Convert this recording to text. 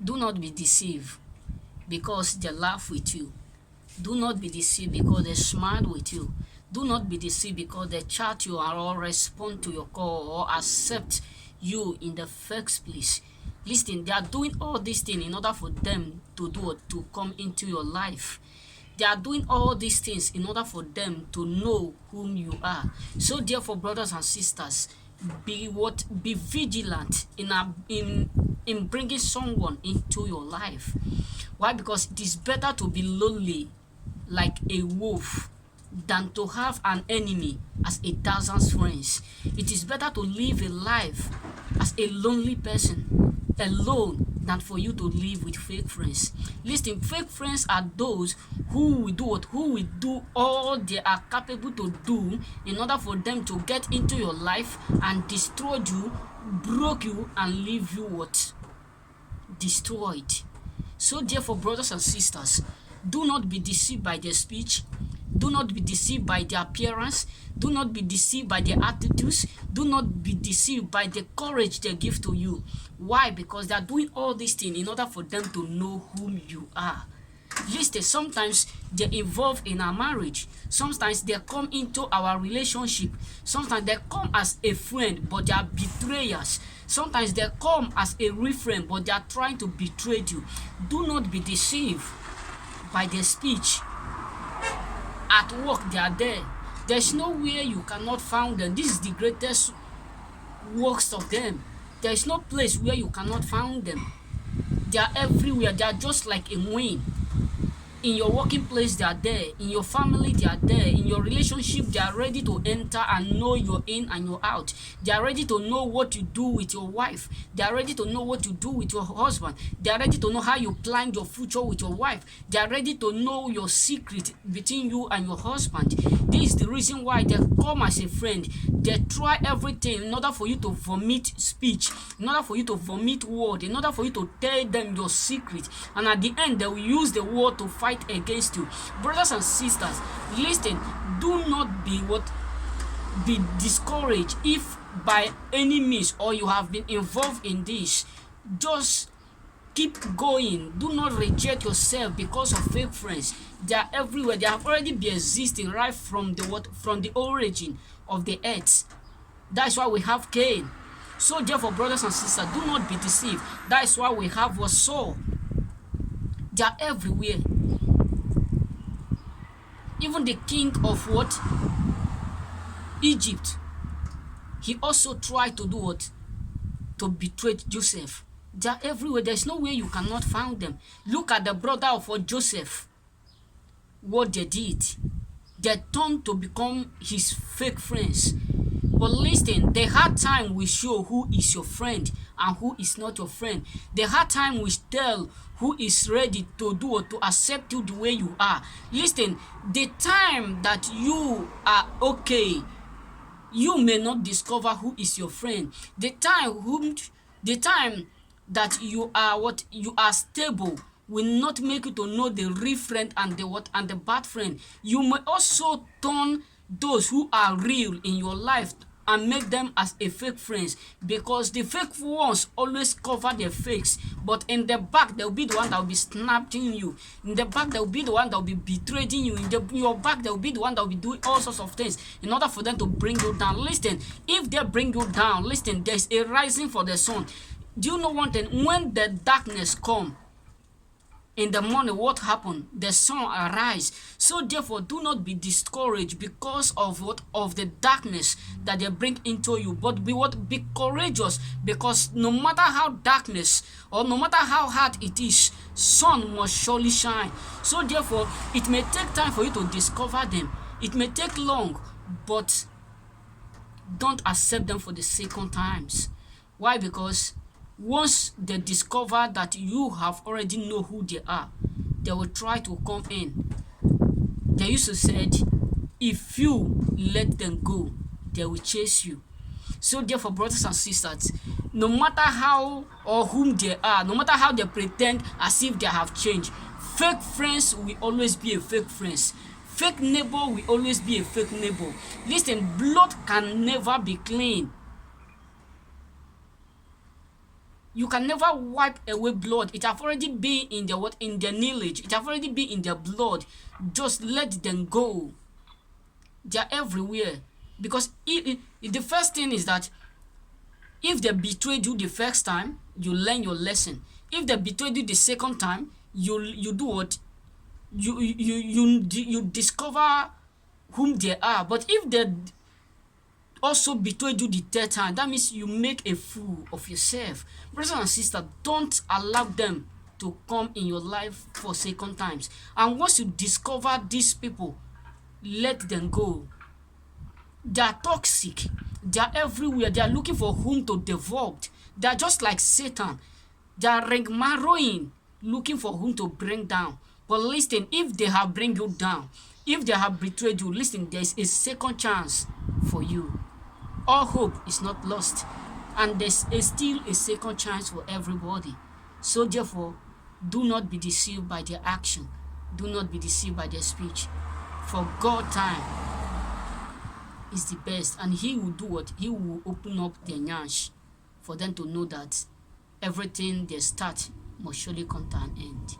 Do not be deceived because they laugh with you. Do not be deceived because they smile with you. Do not be deceived because they chat you or respond to your call or accept you in the first place. Listen, they are doing all these things in order for them to do to come into your life. They are doing all these things in order for them to know whom you are. So therefore, brothers and sisters, be vigilant in bringing someone into your life. Why? Because it is better to be lonely like a wolf than to have an enemy as 1,000 friends. It is better to live a life as a lonely person alone than for you to live with fake friends. Listen, fake friends are those who will do what? Who will do all they are capable to do in order for them to get into your life and destroy you, broke you, and leave you what? Destroyed. So therefore, brothers and sisters, do not be deceived by their speech. Do not be deceived by their appearance. Do not be deceived by their attitudes. Do not be deceived by the courage they give to you. Why? Because they are doing all these things in order for them to know whom you are. Listen, sometimes they involve in our marriage. Sometimes they come into our relationship. Sometimes they come as a friend, but they are betrayers. Sometimes they come as a real friend, but they are trying to betray you. Do not be deceived by their speech. At work, they are there. There's nowhere you cannot find them. This is the greatest works of them. There is no place where you cannot find them. They are everywhere. They are just like a wind. In your working place, they are there. In your family, they are there. In your relationship, they are ready to enter and know you're in and you're out. They are ready to know what you do with your wife. They are ready to know what you do with your husband. They are ready to know how you plan your future with your wife. They are ready to know your secret between you and your husband. This is the reason why they come as a friend. They try everything in order for you to vomit speech, in order for you to vomit word, in order for you to tell them your secret. And at the end, they will use the word to fight against you. Brothers and sisters, listen, do not be discouraged if by any means or you have been involved in this. Just keep going. Do not reject yourself because of fake friends. They are everywhere. They have already been existing right from the origin of the earth. That's why we have Cain. So therefore, brothers and sisters, do not be deceived. That's why we have what Saul. They are everywhere. Even the king of what? Egypt. He also tried to do what? To betray Joseph. They are everywhere. There's no way you cannot find them. Look at the brother of Joseph. What they did. They turned to become his fake friends. But listen, the hard time will show who is your friend and who is not your friend. The hard time will tell who is ready to do or to accept you the way you are. Listen, the time that you are okay, you may not discover who is your friend. The time that you are stable will not make you to know the real friend and the bad friend. You may also turn those who are real in your life and make them as a fake friends, because the fake ones always cover their fakes, but in the back they'll be the one that will be snapping you. In the back they'll be the one that will be betraying you. In your back they'll be the one that will be doing all sorts of things in order for them to bring you down. Listen, if they bring you down, listen, there's a rising for the sun. Do you know one thing? When the darkness come in the morning, what happened? The sun arise. So therefore, do not be discouraged because of the darkness that they bring into you, but be courageous, because no matter how darkness or no matter how hard it is, sun must surely shine. So therefore, it may take time for you to discover them. It may take long, but don't accept them for the second times. Why? Because once they discover that you have already know who they are, they will try to come in. They used to say, if you let them go, they will chase you. So therefore, brothers and sisters, no matter how or whom they are, no matter how they pretend as if they have changed, fake friends will always be a fake friends. Fake neighbor will always be a fake neighbor. Listen, blood can never be clean. You can never wipe away blood. It have already been in their what? In their knowledge. It have already been in their blood. Just let them go. They are everywhere. Because the first thing is that if they betrayed you the first time, you learn your lesson. If they betrayed you the second time, you do what? You discover whom they are. But if they also betrayed you the third time, that means you make a fool of yourself. Brothers and sisters, don't allow them to come in your life for second times. And once you discover these people, let them go. They are toxic. They are everywhere. They are looking for whom to devour. They are just like Satan. They are ring-marrowing, looking for whom to bring down. But listen, if they have bring you down, if they have betrayed you, listen, there is a second chance for you. All hope is not lost, and there's still a second chance for everybody. So therefore, do not be deceived by their action. Do not be deceived by their speech. For God time is the best, and He will do what? He will open up their nyash for them to know that everything they start must surely come to an end.